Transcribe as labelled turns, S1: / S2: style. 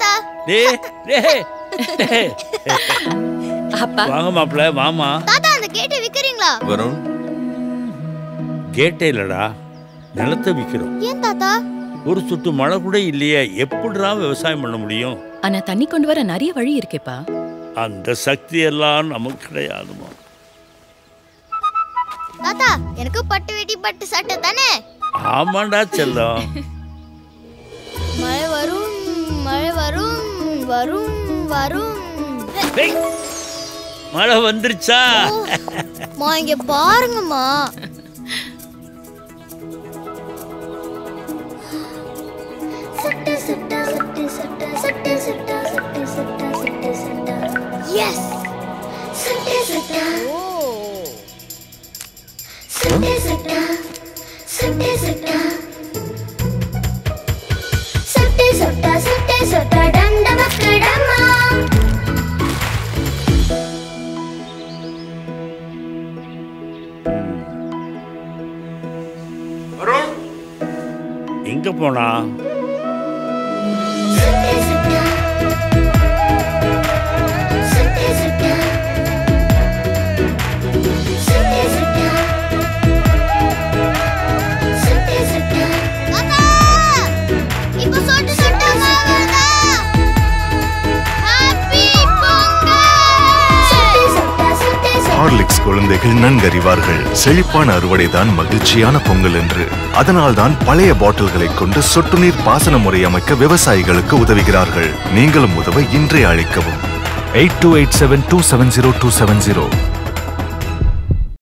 S1: தாத்தா.
S2: அப்பா
S3: வாங்க மாப்பிள்ள வாமா.
S1: தாத்தா அந்த கேட்டை விக்கிறீங்களா?
S4: வருண்,
S3: கேட்டே இல்லடா, நிலத்தை விக்கிறோம்.
S1: ஏன் தாத்தா?
S3: ஒரு சொட்டு மழை கூட இல்லையே, எப்படிடா விவசாயம் பண்ண முடியும்?
S2: ஆனா தண்ணி கொண்டு வர நிறைய வழி இருக்கேப்பா.
S3: அந்த சக்தி எல்லாம் நமக்கு கிடையாதுமா.
S1: தாத்தா எனக்கு பட்டு வெட்டி பட்டு சட்டை தானே?
S3: ஆமாண்டா செல்லம்.
S1: மழை வரும் மழை வரும் வரும் வரும்.
S3: மழை வந்துருச்சா?
S1: மா இங்க பாருங்கம்மா. சட்டை சட்டை சட்டை சட்டை சட்டை சட்டை சட்டை சட்டை சட்டை சட்டை. எஸ் சட்டை சட்டை. ஓ சட்டை சட்டை சட்டை சட்டை சட்டை சட்டை சட்டை சட்டை டண்ட மக்கடமா.
S3: எங்க போனா?
S5: ஹார்லிக்ஸ் குழந்தைகள் நன்கறிவார்கள், செழிப்பான அறுவடைதான் மகிழ்ச்சியான பொங்கல் என்று. அதனால்தான் பழைய பாட்டில்களை கொண்டு சொட்டு நீர் பாசன முறை அமைக்க விவசாயிகளுக்கு உதவுகிறார்கள். நீங்களும் உதவ இன்றே அழைக்கவும் 8287270270.